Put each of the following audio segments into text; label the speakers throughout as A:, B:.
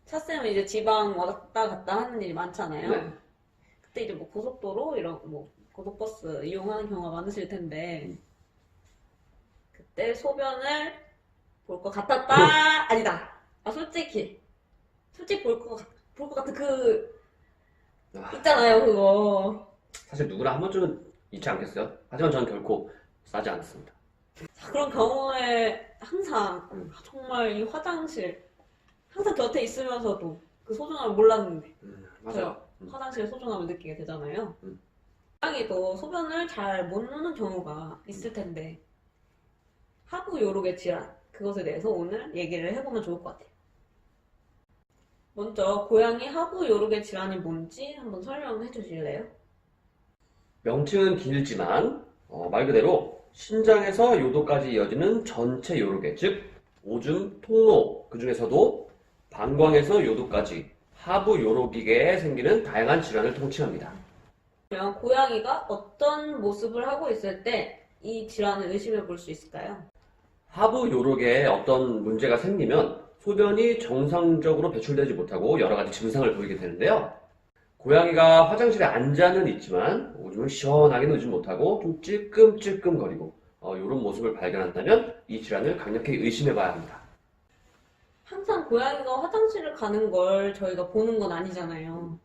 A: 차쌤은 이제 지방 왔다 갔다 하는 일이 많잖아요.
B: 네.
A: 그때 이제 뭐 고속도로 이런 뭐 고속버스 이용하는 경우가 많으실 텐데 그때 소변을 볼 것 같았다 아니다. 아 솔직히 볼 것 같은 그
B: 아,
A: 있잖아요 그거.
B: 사실 누구나 한 번쯤은 있지 않겠어요? 하지만 저는 결코 싸지 않습니다.
A: 자, 그런 경우에 항상 정말 이 화장실 항상 곁에 있으면서도 그 소중함을 몰랐는데
B: 맞아요.
A: 화장실의 소중함을 느끼게 되잖아요.
B: 음.
A: 고양이도 소변을 잘 못 누는 경우가 있을 텐데 하부 요록의 질환 그것에 대해서 오늘 얘기를 해보면 좋을 것 같아요. 먼저 고양이 하부 요록의 질환이 뭔지 한번 설명해 주실래요?
B: 명칭은 길지만 말 그대로 신장에서 요도까지 이어지는 전체 요로계, 즉 오줌, 통로, 그 중에서도 방광에서 요도까지 하부 요로기계에 생기는 다양한 질환을 통칭합니다.
A: 그러면 고양이가 어떤 모습을 하고 있을 때 이 질환을 의심해 볼 수 있을까요?
B: 하부 요로계에 어떤 문제가 생기면 소변이 정상적으로 배출되지 못하고 여러 가지 증상을 보이게 되는데요. 고양이가 화장실에 앉아는 있지만 오줌을 시원하게 누지 못하고 좀 찔끔찔끔거리고 이런 모습을 발견한다면 이 질환을 강력히 의심해 봐야 합니다.
A: 항상 고양이가 화장실을 가는 걸 저희가 보는 건 아니잖아요.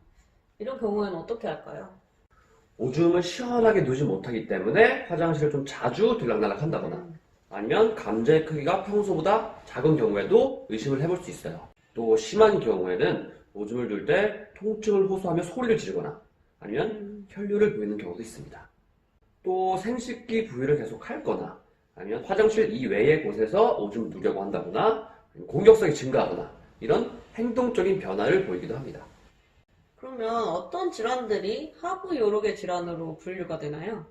A: 이런 경우에는 어떻게 할까요?
B: 오줌을 시원하게 누지 못하기 때문에 화장실을 좀 자주 들락날락 한다거나 아니면 감자의 크기가 평소보다 작은 경우에도 의심을 해볼 수 있어요. 또 심한 경우에는 오줌을 둘 때 통증을 호소하며 소리를 지르거나 아니면 혈류를 보이는 경우도 있습니다. 또 생식기 부위를 계속 핥거나 아니면 화장실 이외의 곳에서 오줌을 누려고 한다거나 공격성이 증가하거나 이런 행동적인 변화를 보이기도 합니다.
A: 그러면 어떤 질환들이 하부 요록의 질환으로 분류가 되나요?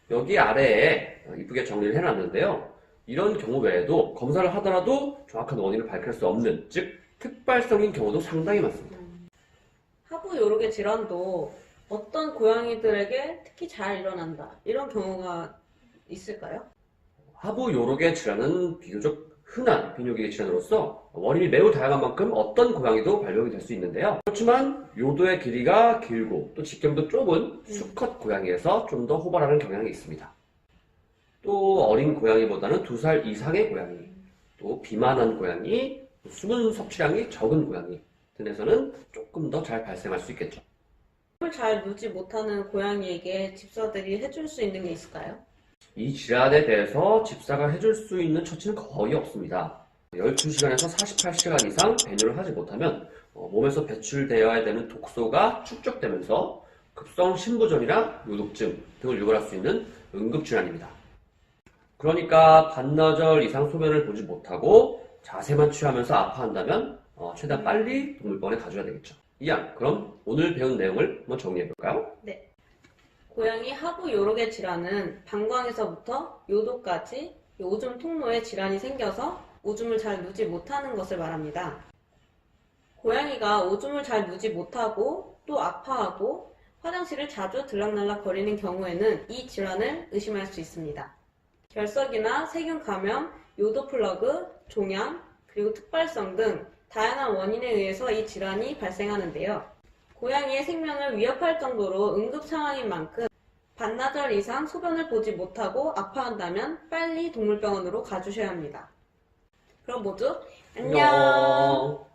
B: 여기 아래에 이쁘게 정리를 해놨는데요. 이런 경우 외에도 검사를 하더라도 정확한 원인을 밝힐 수 없는, 즉 특발성인 경우도 상당히 많습니다.
A: 하부 요록의 질환도 어떤 고양이들에게 특히 잘 일어난다 이런 경우가 있을까요?
B: 하부 요록의 질환은 비교적 흔한 비뇨기의 질환으로서 원인이 매우 다양한 만큼 어떤 고양이도 발병이 될 수 있는데요. 그렇지만 요도의 길이가 길고 또 직경도 좁은 수컷 고양이에서 좀 더 호발하는 경향이 있습니다. 또 어린 고양이보다는 2살 이상의 고양이, 또 비만한 고양이, 수분 섭취량이 적은 고양이 등에서는 조금 더 잘 발생할 수 있겠죠.
A: 숨을 잘 누지 못하는 고양이에게 집사들이 해줄 수 있는 게 있을까요?
B: 이 질환에 대해서 집사가 해줄 수 있는 처치는 거의 없습니다. 12시간에서 48시간 이상 배뇨를 하지 못하면 몸에서 배출되어야 되는 독소가 축적되면서 급성 신부전이나 요독증 등을 유발할 수 있는 응급질환입니다. 그러니까 반나절 이상 소변을 보지 못하고 자세만 취하면서 아파한다면 최대한 빨리 동물병원에 가줘야 되겠죠. 이양, 그럼 오늘 배운 내용을 한번 정리해볼까요?
A: 네. 고양이 하부 요록의 질환은 방광에서부터 요도까지 오줌 통로에 질환이 생겨서 오줌을 잘 누지 못하는 것을 말합니다. 고양이가 오줌을 잘 누지 못하고 또 아파하고 화장실을 자주 들락날락 거리는 경우에는 이 질환을 의심할 수 있습니다. 결석이나 세균 감염, 요도 플러그, 종양, 그리고 특발성 등 다양한 원인에 의해서 이 질환이 발생하는데요. 고양이의 생명을 위협할 정도로 응급 상황인 만큼 반나절 이상 소변을 보지 못하고 아파한다면 빨리 동물병원으로 가주셔야 합니다. 그럼 모두 안녕!